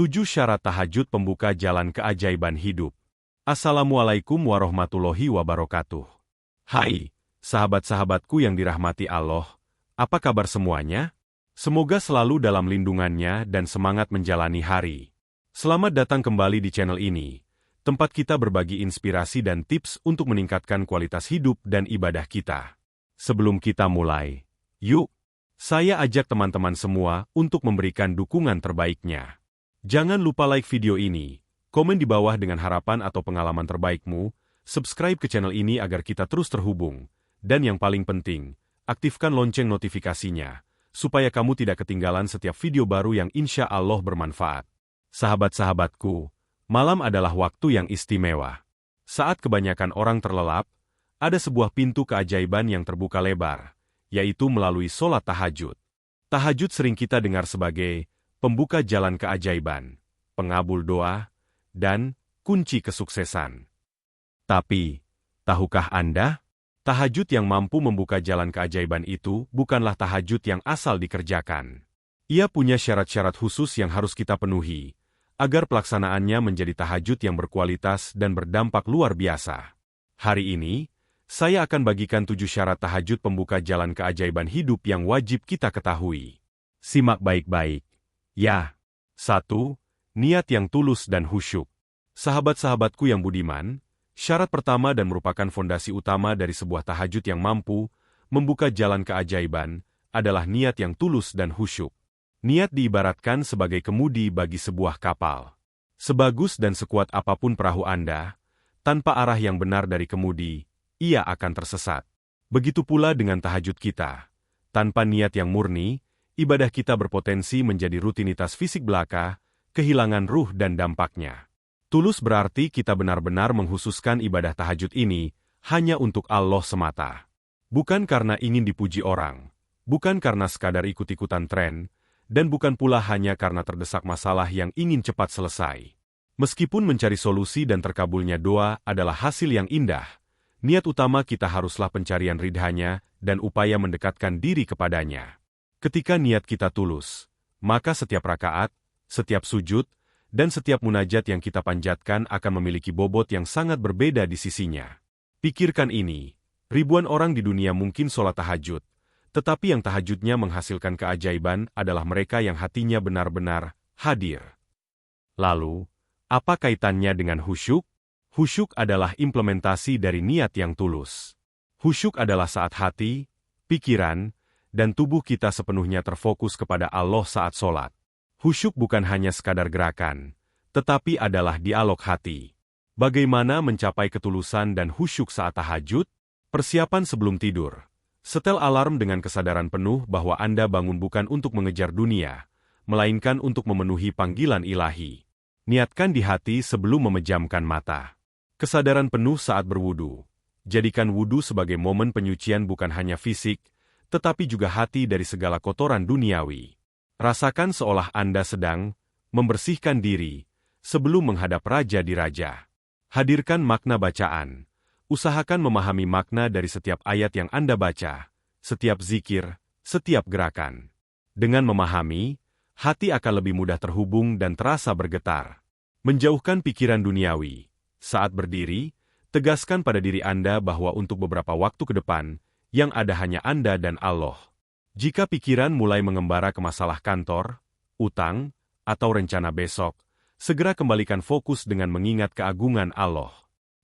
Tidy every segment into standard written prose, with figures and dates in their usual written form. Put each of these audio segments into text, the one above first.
7 syarat tahajud pembuka jalan keajaiban hidup. Assalamualaikum warahmatullahi wabarakatuh. Hai, sahabat-sahabatku yang dirahmati Allah, apa kabar semuanya? Semoga selalu dalam lindungannya dan semangat menjalani hari. Selamat datang kembali di channel ini, tempat kita berbagi inspirasi dan tips untuk meningkatkan kualitas hidup dan ibadah kita. Sebelum kita mulai, yuk, saya ajak teman-teman semua untuk memberikan dukungan terbaiknya. Jangan lupa like video ini, komen di bawah dengan harapan atau pengalaman terbaikmu, subscribe ke channel ini agar kita terus terhubung, dan yang paling penting, aktifkan lonceng notifikasinya, supaya kamu tidak ketinggalan setiap video baru yang insya Allah bermanfaat. Sahabat-sahabatku, malam adalah waktu yang istimewa. Saat kebanyakan orang terlelap, ada sebuah pintu keajaiban yang terbuka lebar, yaitu melalui sholat tahajud. Tahajud sering kita dengar sebagai pembuka jalan keajaiban, pengabul doa, dan kunci kesuksesan. Tapi, tahukah Anda? Tahajud yang mampu membuka jalan keajaiban itu bukanlah tahajud yang asal dikerjakan. Ia punya syarat-syarat khusus yang harus kita penuhi, agar pelaksanaannya menjadi tahajud yang berkualitas dan berdampak luar biasa. Hari ini, saya akan bagikan 7 syarat tahajud pembuka jalan keajaiban hidup yang wajib kita ketahui. Simak baik-baik. Ya. 1. Niat yang tulus dan khusyuk. Sahabat-sahabatku yang budiman, syarat pertama dan merupakan fondasi utama dari sebuah tahajud yang mampu membuka jalan keajaiban adalah niat yang tulus dan khusyuk. Niat diibaratkan sebagai kemudi bagi sebuah kapal. Sebagus dan sekuat apapun perahu Anda, tanpa arah yang benar dari kemudi, ia akan tersesat. Begitu pula dengan tahajud kita. Tanpa niat yang murni, ibadah kita berpotensi menjadi rutinitas fisik belaka, kehilangan ruh dan dampaknya. Tulus berarti kita benar-benar menghususkan ibadah tahajud ini hanya untuk Allah semata. Bukan karena ingin dipuji orang, bukan karena sekadar ikut-ikutan tren, dan bukan pula hanya karena terdesak masalah yang ingin cepat selesai. Meskipun mencari solusi dan terkabulnya doa adalah hasil yang indah, niat utama kita haruslah pencarian ridhanya dan upaya mendekatkan diri kepadanya. Ketika niat kita tulus, maka setiap rakaat, setiap sujud, dan setiap munajat yang kita panjatkan akan memiliki bobot yang sangat berbeda di sisinya. Pikirkan ini, ribuan orang di dunia mungkin sholat tahajud, tetapi yang tahajudnya menghasilkan keajaiban adalah mereka yang hatinya benar-benar hadir. Lalu, apa kaitannya dengan khusyuk? Khusyuk adalah implementasi dari niat yang tulus. Khusyuk adalah saat hati, pikiran, dan tubuh kita sepenuhnya terfokus kepada Allah saat sholat. Khusyuk bukan hanya sekadar gerakan, tetapi adalah dialog hati. Bagaimana mencapai ketulusan dan khusyuk saat tahajud? Persiapan sebelum tidur. Setel alarm dengan kesadaran penuh bahwa Anda bangun bukan untuk mengejar dunia, melainkan untuk memenuhi panggilan ilahi. Niatkan di hati sebelum memejamkan mata. Kesadaran penuh saat berwudu. Jadikan wudu sebagai momen penyucian bukan hanya fisik, tetapi juga hati dari segala kotoran duniawi. Rasakan seolah Anda sedang membersihkan diri sebelum menghadap Raja di Raja. Hadirkan makna bacaan. Usahakan memahami makna dari setiap ayat yang Anda baca, setiap zikir, setiap gerakan. Dengan memahami, hati akan lebih mudah terhubung dan terasa bergetar. Menjauhkan pikiran duniawi. Saat berdiri, tegaskan pada diri Anda bahwa untuk beberapa waktu ke depan, yang ada hanya Anda dan Allah. Jika pikiran mulai mengembara ke masalah kantor, utang, atau rencana besok, segera kembalikan fokus dengan mengingat keagungan Allah.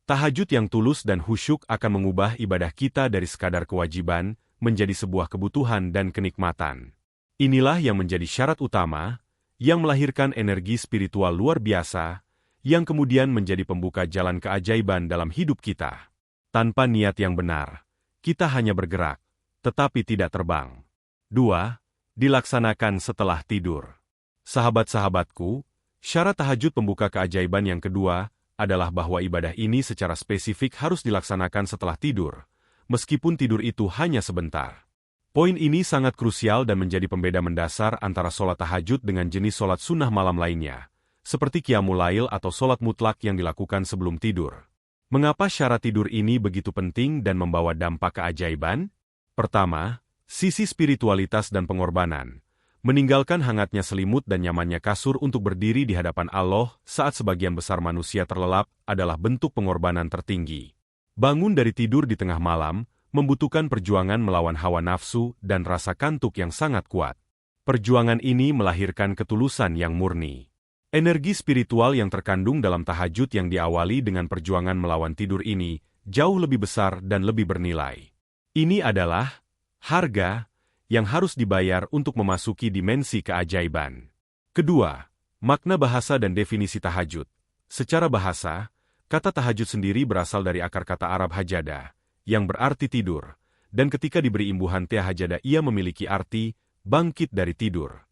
Tahajud yang tulus dan khusyuk akan mengubah ibadah kita dari sekadar kewajiban menjadi sebuah kebutuhan dan kenikmatan. Inilah yang menjadi syarat utama, yang melahirkan energi spiritual luar biasa, yang kemudian menjadi pembuka jalan keajaiban dalam hidup kita. Tanpa niat yang benar, kita hanya bergerak, tetapi tidak terbang. 2. Dilaksanakan setelah tidur. Sahabat-sahabatku, syarat tahajud pembuka keajaiban yang kedua adalah bahwa ibadah ini secara spesifik harus dilaksanakan setelah tidur, meskipun tidur itu hanya sebentar. Poin ini sangat krusial dan menjadi pembeda mendasar antara sholat tahajud dengan jenis sholat sunnah malam lainnya, seperti qiyamul lail atau sholat mutlak yang dilakukan sebelum tidur. Mengapa syarat tidur ini begitu penting dan membawa dampak keajaiban? Pertama, sisi spiritualitas dan pengorbanan. meninggalkan hangatnya selimut dan nyamannya kasur untuk berdiri di hadapan Allah saat sebagian besar manusia terlelap adalah bentuk pengorbanan tertinggi. Bangun dari tidur di tengah malam membutuhkan perjuangan melawan hawa nafsu dan rasa kantuk yang sangat kuat. Perjuangan ini melahirkan ketulusan yang murni. Energi spiritual yang terkandung dalam tahajud yang diawali dengan perjuangan melawan tidur ini jauh lebih besar dan lebih bernilai. Ini adalah harga yang harus dibayar untuk memasuki dimensi keajaiban. Kedua, makna bahasa dan definisi tahajud. Secara bahasa, kata tahajud sendiri berasal dari akar kata Arab hajada, yang berarti tidur, dan ketika diberi imbuhan tia hajada ia memiliki arti bangkit dari tidur.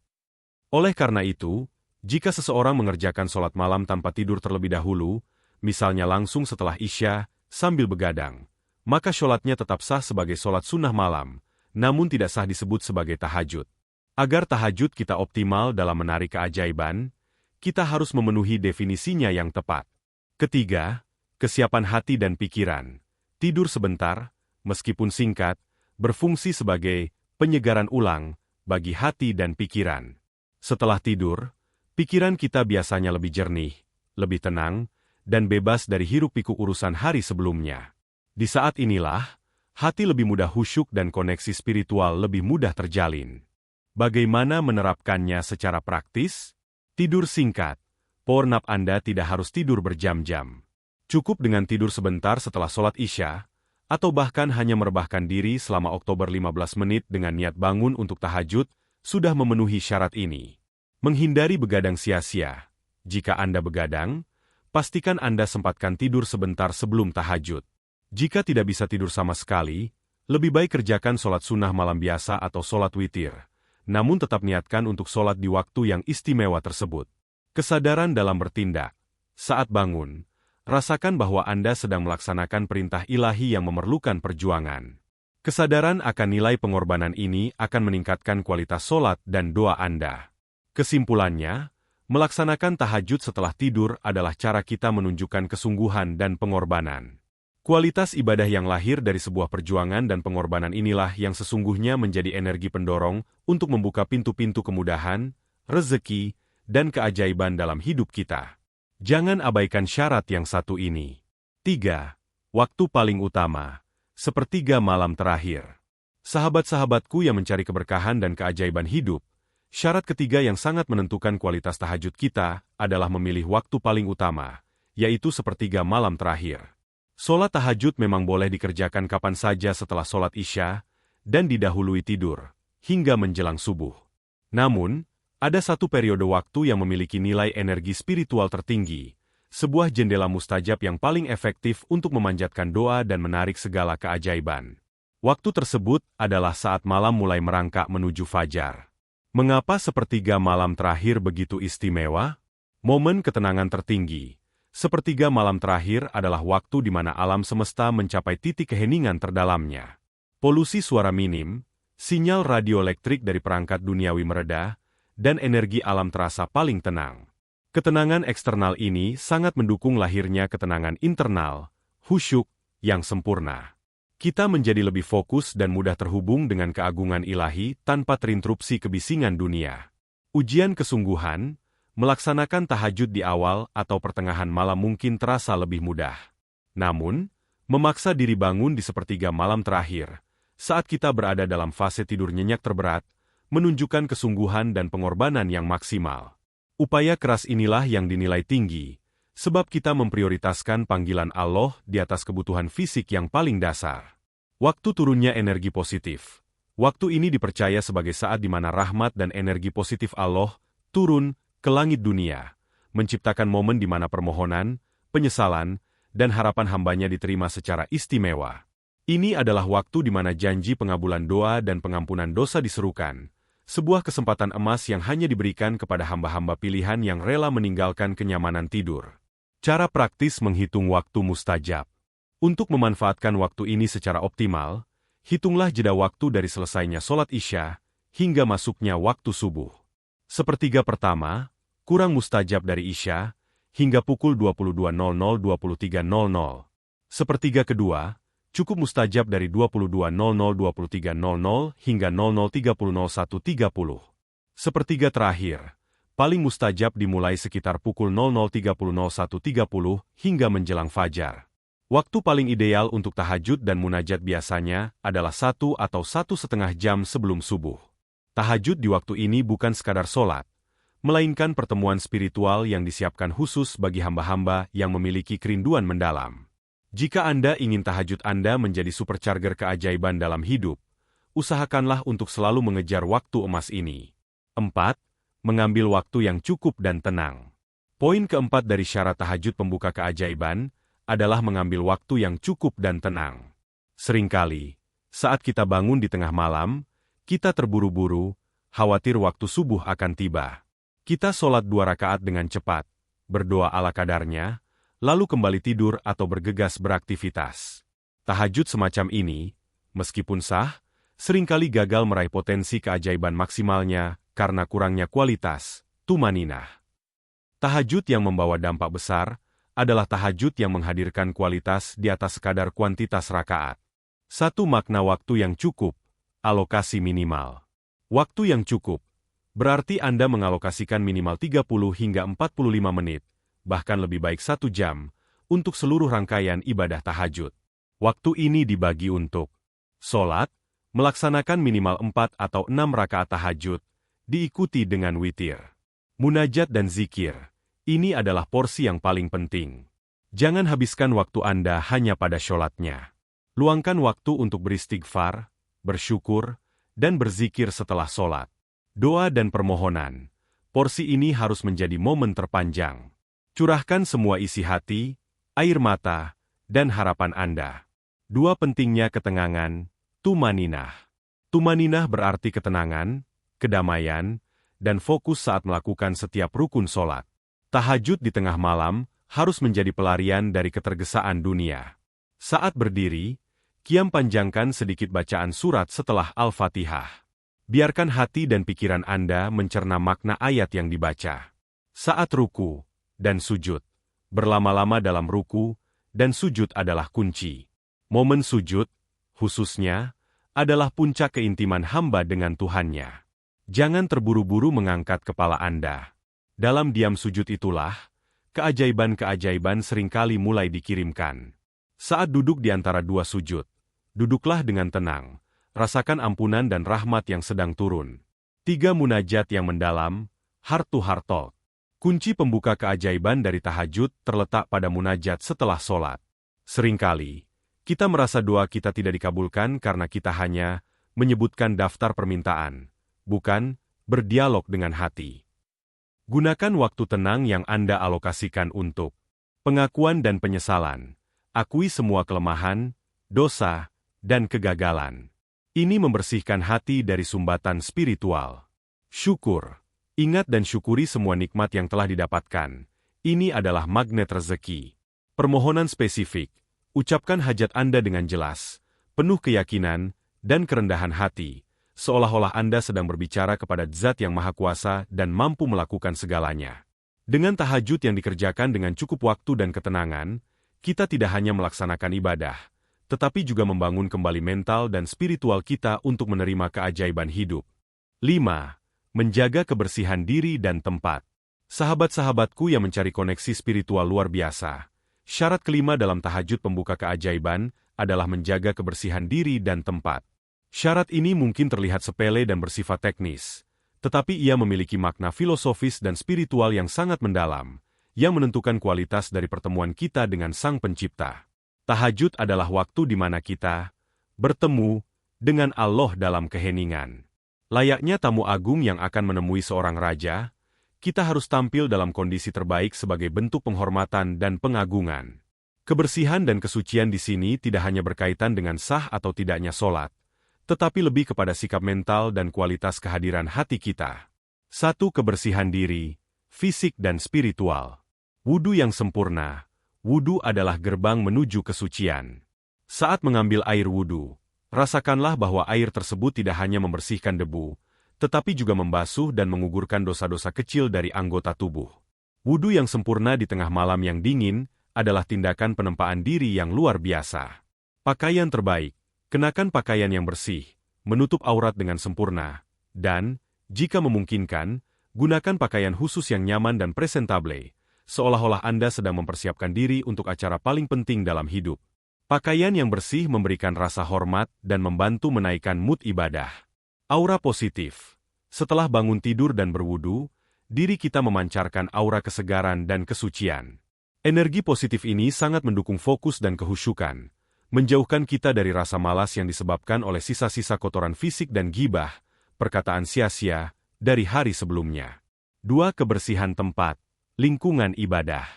Oleh karena itu, jika seseorang mengerjakan sholat malam tanpa tidur terlebih dahulu, misalnya langsung setelah Isya, sambil begadang, maka sholatnya tetap sah sebagai sholat sunnah malam, namun tidak sah disebut sebagai tahajud. Agar tahajud kita optimal dalam menarik keajaiban, kita harus memenuhi definisinya yang tepat. Ketiga, kesiapan hati dan pikiran. Tidur sebentar, meskipun singkat, berfungsi sebagai penyegaran ulang bagi hati dan pikiran. Setelah tidur, pikiran kita biasanya lebih jernih, lebih tenang, dan bebas dari hiruk-pikuk urusan hari sebelumnya. Di saat inilah, hati lebih mudah khusyuk dan koneksi spiritual lebih mudah terjalin. Bagaimana menerapkannya secara praktis? Tidur singkat. Power nap Anda tidak harus tidur berjam-jam. Cukup dengan tidur sebentar setelah sholat Isya, atau bahkan hanya merebahkan diri selama Oktober 15 menit dengan niat bangun untuk tahajud, sudah memenuhi syarat ini. Menghindari begadang sia-sia. Jika Anda begadang, pastikan Anda sempatkan tidur sebentar sebelum tahajud. Jika tidak bisa tidur sama sekali, lebih baik kerjakan sholat sunnah malam biasa atau sholat witir, namun tetap niatkan untuk sholat di waktu yang istimewa tersebut. Kesadaran dalam bertindak. Saat bangun, rasakan bahwa Anda sedang melaksanakan perintah ilahi yang memerlukan perjuangan. Kesadaran akan nilai pengorbanan ini akan meningkatkan kualitas sholat dan doa Anda. Kesimpulannya, melaksanakan tahajud setelah tidur adalah cara kita menunjukkan kesungguhan dan pengorbanan. Kualitas ibadah yang lahir dari sebuah perjuangan dan pengorbanan inilah yang sesungguhnya menjadi energi pendorong untuk membuka pintu-pintu kemudahan, rezeki, dan keajaiban dalam hidup kita. Jangan abaikan syarat yang satu ini. 3. Waktu paling utama. Sepertiga malam terakhir. Sahabat-sahabatku yang mencari keberkahan dan keajaiban hidup, syarat ketiga yang sangat menentukan kualitas tahajud kita adalah memilih waktu paling utama, yaitu sepertiga malam terakhir. Sholat tahajud memang boleh dikerjakan kapan saja setelah sholat Isya, dan didahului tidur, hingga menjelang subuh. Namun, ada satu periode waktu yang memiliki nilai energi spiritual tertinggi, sebuah jendela mustajab yang paling efektif untuk memanjatkan doa dan menarik segala keajaiban. Waktu tersebut adalah saat malam mulai merangkak menuju fajar. Mengapa sepertiga malam terakhir begitu istimewa? Momen ketenangan tertinggi. Sepertiga malam terakhir adalah waktu di mana alam semesta mencapai titik keheningan terdalamnya. Polusi suara minim, sinyal radioelektrik dari perangkat duniawi mereda, dan energi alam terasa paling tenang. Ketenangan eksternal ini sangat mendukung lahirnya ketenangan internal, khusyuk, yang sempurna. Kita menjadi lebih fokus dan mudah terhubung dengan keagungan ilahi tanpa terinterupsi kebisingan dunia. Ujian kesungguhan, melaksanakan tahajud di awal atau pertengahan malam mungkin terasa lebih mudah. Namun, memaksa diri bangun di sepertiga malam terakhir, saat kita berada dalam fase tidur nyenyak terberat, menunjukkan kesungguhan dan pengorbanan yang maksimal. Upaya keras inilah yang dinilai tinggi, sebab kita memprioritaskan panggilan Allah di atas kebutuhan fisik yang paling dasar. Waktu turunnya energi positif. Waktu ini dipercaya sebagai saat di mana rahmat dan energi positif Allah turun ke langit dunia, menciptakan momen di mana permohonan, penyesalan, dan harapan hambanya diterima secara istimewa. Ini adalah waktu di mana janji pengabulan doa dan pengampunan dosa diserukan, sebuah kesempatan emas yang hanya diberikan kepada hamba-hamba pilihan yang rela meninggalkan kenyamanan tidur. Cara praktis menghitung waktu mustajab. Untuk memanfaatkan waktu ini secara optimal, hitunglah jeda waktu dari selesainya sholat Isya hingga masuknya waktu subuh. Sepertiga pertama, kurang mustajab dari Isya, hingga pukul 22.00-23.00. Sepertiga kedua, cukup mustajab dari 22.00-23.00 hingga 00.30-01.30. Sepertiga terakhir, paling mustajab dimulai sekitar pukul 00.30-01.30 hingga menjelang fajar. Waktu paling ideal untuk tahajud dan munajat biasanya adalah 1 atau 1,5 jam sebelum subuh. Tahajud di waktu ini bukan sekadar sholat, melainkan pertemuan spiritual yang disiapkan khusus bagi hamba-hamba yang memiliki kerinduan mendalam. Jika Anda ingin tahajud Anda menjadi supercharger keajaiban dalam hidup, usahakanlah untuk selalu mengejar waktu emas ini. 4. Mengambil waktu yang cukup dan tenang. Poin keempat dari syarat tahajud pembuka keajaiban adalah mengambil waktu yang cukup dan tenang. Seringkali, saat kita bangun di tengah malam, kita terburu-buru, khawatir waktu subuh akan tiba. Kita sholat 2 rakaat dengan cepat, berdoa ala kadarnya, lalu kembali tidur atau bergegas beraktivitas. Tahajud semacam ini, meskipun sah, seringkali gagal meraih potensi keajaiban maksimalnya karena kurangnya kualitas, tumaninah. Tahajud yang membawa dampak besar adalah tahajud yang menghadirkan kualitas di atas sekadar kuantitas rakaat. 1. Makna waktu yang cukup, alokasi minimal. Waktu yang cukup berarti Anda mengalokasikan minimal 30 hingga 45 menit, bahkan lebih baik 1 jam, untuk seluruh rangkaian ibadah tahajud. Waktu ini dibagi untuk sholat, melaksanakan minimal 4 atau 6 rakaat tahajud, diikuti dengan witir. Munajat dan zikir, ini adalah porsi yang paling penting. Jangan habiskan waktu Anda hanya pada sholatnya. Luangkan waktu untuk beristighfar, bersyukur, dan berzikir setelah sholat. Doa dan permohonan, porsi ini harus menjadi momen terpanjang. Curahkan semua isi hati, air mata, dan harapan Anda. 2. Pentingnya ketenangan, tumaninah. Tumaninah berarti ketenangan, kedamaian, dan fokus saat melakukan setiap rukun sholat. Tahajud di tengah malam harus menjadi pelarian dari ketergesaan dunia. Saat berdiri, kiam panjangkan sedikit bacaan surat setelah Al-Fatihah. Biarkan hati dan pikiran Anda mencerna makna ayat yang dibaca. Saat ruku dan sujud, berlama-lama dalam ruku dan sujud adalah kunci. Momen sujud, khususnya, adalah puncak keintiman hamba dengan Tuhannya. Jangan terburu-buru mengangkat kepala Anda. Dalam diam sujud itulah, keajaiban-keajaiban seringkali mulai dikirimkan. Saat duduk di antara 2 sujud, duduklah dengan tenang, rasakan ampunan dan rahmat yang sedang turun. 3. Munajat yang mendalam, heart to heart talk. Kunci pembuka keajaiban dari tahajud terletak pada munajat setelah sholat. Seringkali, kita merasa doa kita tidak dikabulkan karena kita hanya menyebutkan daftar permintaan, bukan berdialog dengan hati. Gunakan waktu tenang yang Anda alokasikan untuk pengakuan dan penyesalan. Akui semua kelemahan, dosa, dan kegagalan. Ini membersihkan hati dari sumbatan spiritual. Syukur. Ingat dan syukuri semua nikmat yang telah didapatkan. Ini adalah magnet rezeki. Permohonan spesifik. Ucapkan hajat Anda dengan jelas, penuh keyakinan, dan kerendahan hati, seolah-olah Anda sedang berbicara kepada Zat yang Maha Kuasa dan mampu melakukan segalanya. Dengan tahajud yang dikerjakan dengan cukup waktu dan ketenangan, kita tidak hanya melaksanakan ibadah, tetapi juga membangun kembali mental dan spiritual kita untuk menerima keajaiban hidup. 5. Menjaga kebersihan diri dan tempat. Sahabat-sahabatku yang mencari koneksi spiritual luar biasa, syarat kelima dalam tahajud pembuka keajaiban adalah menjaga kebersihan diri dan tempat. Syarat ini mungkin terlihat sepele dan bersifat teknis, tetapi ia memiliki makna filosofis dan spiritual yang sangat mendalam, yang menentukan kualitas dari pertemuan kita dengan Sang Pencipta. Tahajud adalah waktu di mana kita bertemu dengan Allah dalam keheningan. Layaknya tamu agung yang akan menemui seorang raja, kita harus tampil dalam kondisi terbaik sebagai bentuk penghormatan dan pengagungan. Kebersihan dan kesucian di sini tidak hanya berkaitan dengan sah atau tidaknya sholat, tetapi lebih kepada sikap mental dan kualitas kehadiran hati kita. 1. Kebersihan diri, fisik dan spiritual. Wudu yang sempurna. Wudu adalah gerbang menuju kesucian. Saat mengambil air wudu, rasakanlah bahwa air tersebut tidak hanya membersihkan debu, tetapi juga membasuh dan mengugurkan dosa-dosa kecil dari anggota tubuh. Wudu yang sempurna di tengah malam yang dingin adalah tindakan penempaan diri yang luar biasa. Pakaian terbaik. Kenakan pakaian yang bersih, menutup aurat dengan sempurna, dan Jika memungkinkan, gunakan pakaian khusus yang nyaman dan presentable, seolah-olah Anda sedang mempersiapkan diri untuk acara paling penting dalam hidup. Pakaian yang bersih memberikan rasa hormat dan membantu menaikkan mood ibadah. Aura positif. Setelah bangun tidur dan berwudu, diri kita memancarkan aura kesegaran dan kesucian. Energi positif ini sangat mendukung fokus dan kehusyukan, menjauhkan kita dari rasa malas yang disebabkan oleh sisa-sisa kotoran fisik dan gibah, perkataan sia-sia, dari hari sebelumnya. 2. Kebersihan tempat, lingkungan ibadah.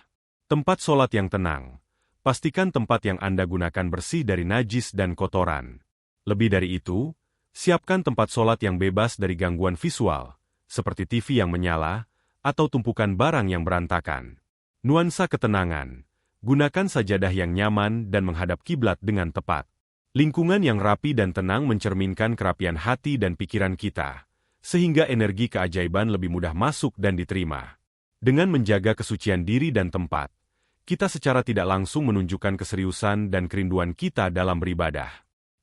Tempat sholat yang tenang. Pastikan tempat yang Anda gunakan bersih dari najis dan kotoran. Lebih dari itu, siapkan tempat sholat yang bebas dari gangguan visual, seperti TV yang menyala, atau tumpukan barang yang berantakan. Nuansa ketenangan. Gunakan sajadah yang nyaman dan menghadap kiblat dengan tepat. Lingkungan yang rapi dan tenang mencerminkan kerapian hati dan pikiran kita, sehingga energi keajaiban lebih mudah masuk dan diterima. Dengan menjaga kesucian diri dan tempat, kita secara tidak langsung menunjukkan keseriusan dan kerinduan kita dalam beribadah.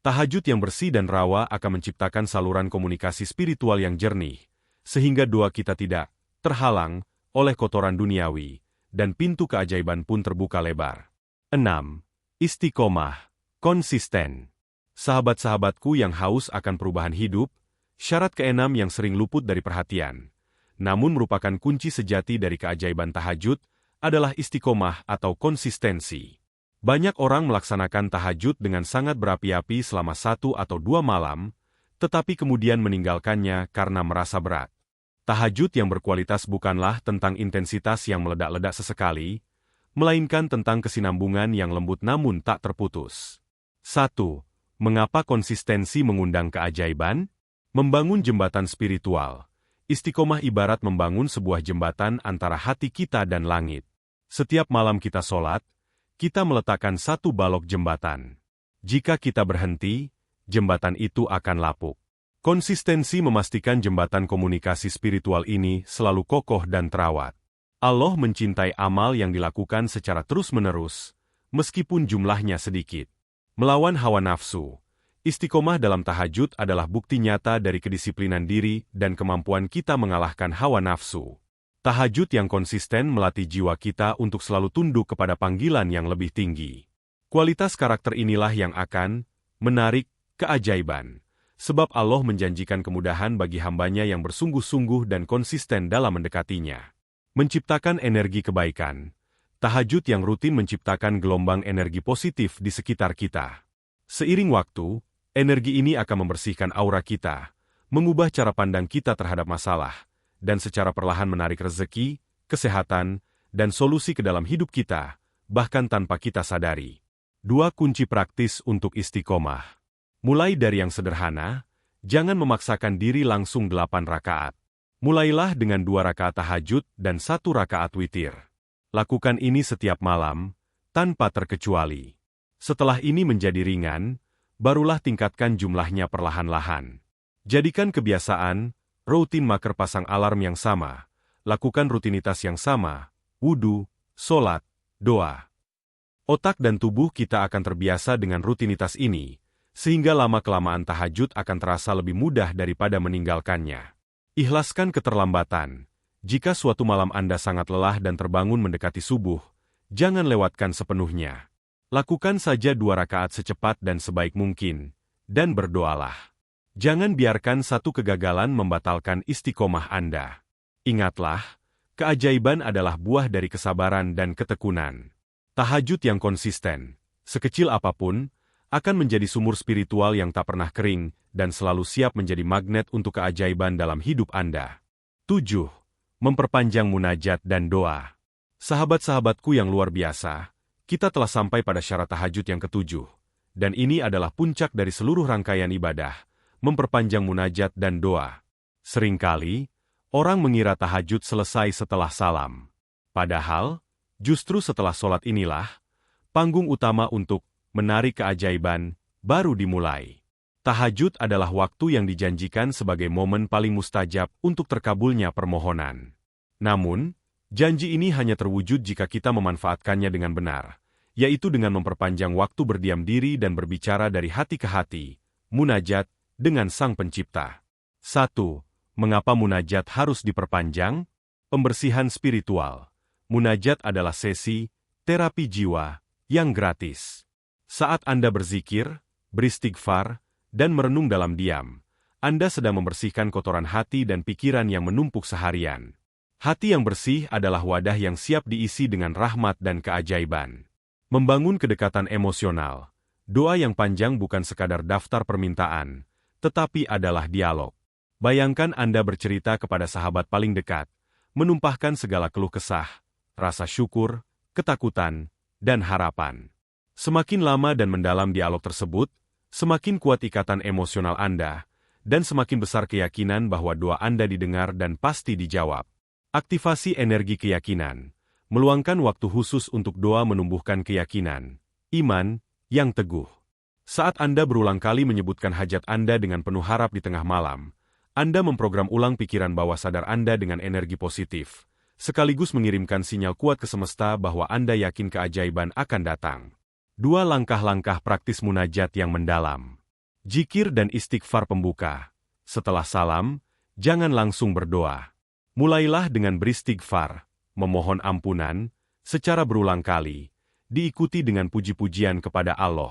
Tahajud yang bersih dan rawa akan menciptakan saluran komunikasi spiritual yang jernih, sehingga doa kita tidak terhalang oleh kotoran duniawi, dan pintu keajaiban pun terbuka lebar. 6. Istiqomah, konsisten. Sahabat-sahabatku yang haus akan perubahan hidup, syarat keenam yang sering luput dari perhatian, namun merupakan kunci sejati dari keajaiban tahajud, adalah istiqomah atau konsistensi. Banyak orang melaksanakan tahajud dengan sangat berapi-api selama 1 atau 2 malam, tetapi kemudian meninggalkannya karena merasa berat. Tahajud yang berkualitas bukanlah tentang intensitas yang meledak-ledak sesekali, melainkan tentang kesinambungan yang lembut namun tak terputus. 1. Mengapa konsistensi mengundang keajaiban? Membangun jembatan spiritual. Istiqomah ibarat membangun sebuah jembatan antara hati kita dan langit. Setiap malam kita sholat, kita meletakkan satu balok jembatan. Jika kita berhenti, jembatan itu akan lapuk. Konsistensi memastikan jembatan komunikasi spiritual ini selalu kokoh dan terawat. Allah mencintai amal yang dilakukan secara terus-menerus, meskipun jumlahnya sedikit. Melawan hawa nafsu. Istiqomah dalam tahajud adalah bukti nyata dari kedisiplinan diri dan kemampuan kita mengalahkan hawa nafsu. Tahajud yang konsisten melatih jiwa kita untuk selalu tunduk kepada panggilan yang lebih tinggi. Kualitas karakter inilah yang akan menarik keajaiban, sebab Allah menjanjikan kemudahan bagi hambanya yang bersungguh-sungguh dan konsisten dalam mendekatinya. Menciptakan energi kebaikan. Tahajud yang rutin menciptakan gelombang energi positif di sekitar kita. Seiring waktu, energi ini akan membersihkan aura kita, mengubah cara pandang kita terhadap masalah, dan secara perlahan menarik rezeki, kesehatan, dan solusi ke dalam hidup kita, bahkan tanpa kita sadari. 2 kunci praktis untuk istiqomah. Mulai dari yang sederhana, jangan memaksakan diri langsung 8 rakaat. Mulailah dengan 2 rakaat tahajud dan 1 rakaat witir. Lakukan ini setiap malam, tanpa terkecuali. Setelah ini menjadi ringan, barulah tingkatkan jumlahnya perlahan-lahan. Jadikan kebiasaan, rutin maker pasang alarm yang sama, lakukan rutinitas yang sama, wudu, sholat, doa. Otak dan tubuh kita akan terbiasa dengan rutinitas ini, sehingga lama-kelamaan tahajud akan terasa lebih mudah daripada meninggalkannya. Ikhlaskan keterlambatan. Jika suatu malam Anda sangat lelah dan terbangun mendekati subuh, jangan lewatkan sepenuhnya. Lakukan saja 2 rakaat secepat dan sebaik mungkin, dan berdoalah. Jangan biarkan satu kegagalan membatalkan istiqomah Anda. Ingatlah, keajaiban adalah buah dari kesabaran dan ketekunan. Tahajud yang konsisten, sekecil apapun, akan menjadi sumur spiritual yang tak pernah kering dan selalu siap menjadi magnet untuk keajaiban dalam hidup Anda. 7. Memperpanjang munajat dan doa. Sahabat-sahabatku yang luar biasa, kita telah sampai pada syarat tahajud yang ke-7, dan ini adalah puncak dari seluruh rangkaian ibadah, memperpanjang munajat dan doa. Seringkali, orang mengira tahajud selesai setelah salam. Padahal, justru setelah sholat inilah, panggung utama untuk menarik keajaiban baru dimulai. Tahajud adalah waktu yang dijanjikan sebagai momen paling mustajab untuk terkabulnya permohonan. Namun, janji ini hanya terwujud jika kita memanfaatkannya dengan benar, yaitu dengan memperpanjang waktu berdiam diri dan berbicara dari hati ke hati, munajat, dengan Sang Pencipta. 1. Mengapa munajat harus diperpanjang? Pembersihan spiritual. Munajat adalah sesi terapi jiwa yang gratis. Saat Anda berzikir, beristighfar, dan merenung dalam diam, Anda sedang membersihkan kotoran hati dan pikiran yang menumpuk seharian. Hati yang bersih adalah wadah yang siap diisi dengan rahmat dan keajaiban. Membangun kedekatan emosional. Doa yang panjang bukan sekadar daftar permintaan, tetapi adalah dialog. Bayangkan Anda bercerita kepada sahabat paling dekat, menumpahkan segala keluh kesah, rasa syukur, ketakutan, dan harapan. Semakin lama dan mendalam dialog tersebut, semakin kuat ikatan emosional Anda, dan semakin besar keyakinan bahwa doa Anda didengar dan pasti dijawab. Aktivasi energi keyakinan. Meluangkan waktu khusus untuk doa menumbuhkan keyakinan, iman, yang teguh. Saat Anda berulang kali menyebutkan hajat Anda dengan penuh harap di tengah malam, Anda memprogram ulang pikiran bawah sadar Anda dengan energi positif, sekaligus mengirimkan sinyal kuat ke semesta bahwa Anda yakin keajaiban akan datang. 2 langkah-langkah praktis munajat yang mendalam. Zikir dan istighfar pembuka. Setelah salam, jangan langsung berdoa. Mulailah dengan beristighfar, memohon ampunan, secara berulang kali, diikuti dengan puji-pujian kepada Allah.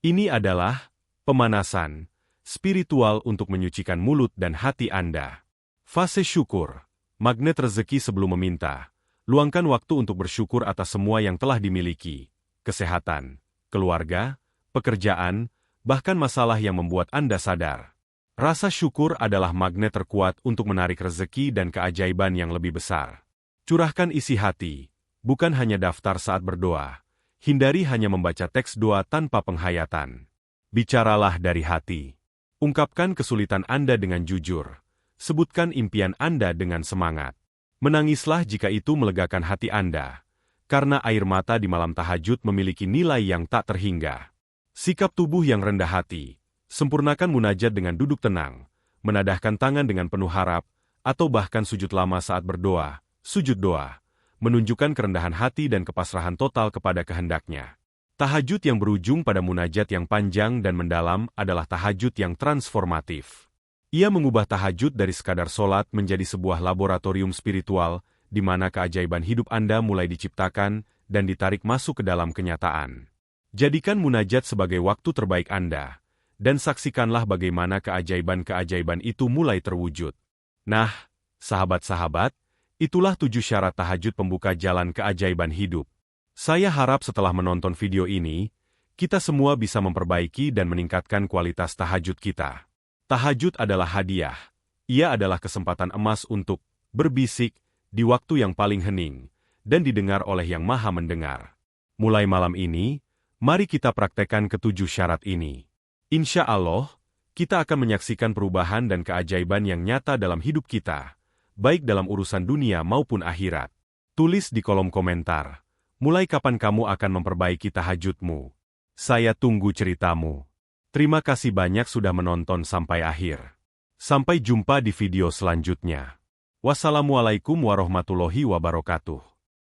Ini adalah pemanasan spiritual untuk menyucikan mulut dan hati Anda. Fase syukur, magnet rezeki sebelum meminta. Luangkan waktu untuk bersyukur atas semua yang telah dimiliki, kesehatan, keluarga, pekerjaan, bahkan masalah yang membuat Anda sadar. Rasa syukur adalah magnet terkuat untuk menarik rezeki dan keajaiban yang lebih besar. Curahkan isi hati, bukan hanya daftar saat berdoa. Hindari hanya membaca teks doa tanpa penghayatan. Bicaralah dari hati. Ungkapkan kesulitan Anda dengan jujur. Sebutkan impian Anda dengan semangat. Menangislah jika itu melegakan hati Anda. Karena air mata di malam tahajud memiliki nilai yang tak terhingga. Sikap tubuh yang rendah hati. Sempurnakan munajat dengan duduk tenang, menadahkan tangan dengan penuh harap, atau bahkan sujud lama saat berdoa. Sujud doa menunjukkan kerendahan hati dan kepasrahan total kepada kehendaknya. Tahajud yang berujung pada munajat yang panjang dan mendalam adalah tahajud yang transformatif. Ia mengubah tahajud dari sekadar solat menjadi sebuah laboratorium spiritual, di mana keajaiban hidup Anda mulai diciptakan dan ditarik masuk ke dalam kenyataan. Jadikan munajat sebagai waktu terbaik Anda, dan saksikanlah bagaimana keajaiban-keajaiban itu mulai terwujud. Nah, sahabat-sahabat, itulah 7 syarat tahajud pembuka jalan keajaiban hidup. Saya harap setelah menonton video ini, kita semua bisa memperbaiki dan meningkatkan kualitas tahajud kita. Tahajud adalah hadiah. Ia adalah kesempatan emas untuk berbisik di waktu yang paling hening dan didengar oleh Yang Maha Mendengar. Mulai malam ini, mari kita praktekkan ke-7 syarat ini. Insya Allah, kita akan menyaksikan perubahan dan keajaiban yang nyata dalam hidup kita, baik dalam urusan dunia maupun akhirat. Tulis di kolom komentar. Mulai kapan kamu akan memperbaiki tahajudmu? Saya tunggu ceritamu. Terima kasih banyak sudah menonton sampai akhir. Sampai jumpa di video selanjutnya. Wassalamualaikum warahmatullahi wabarakatuh.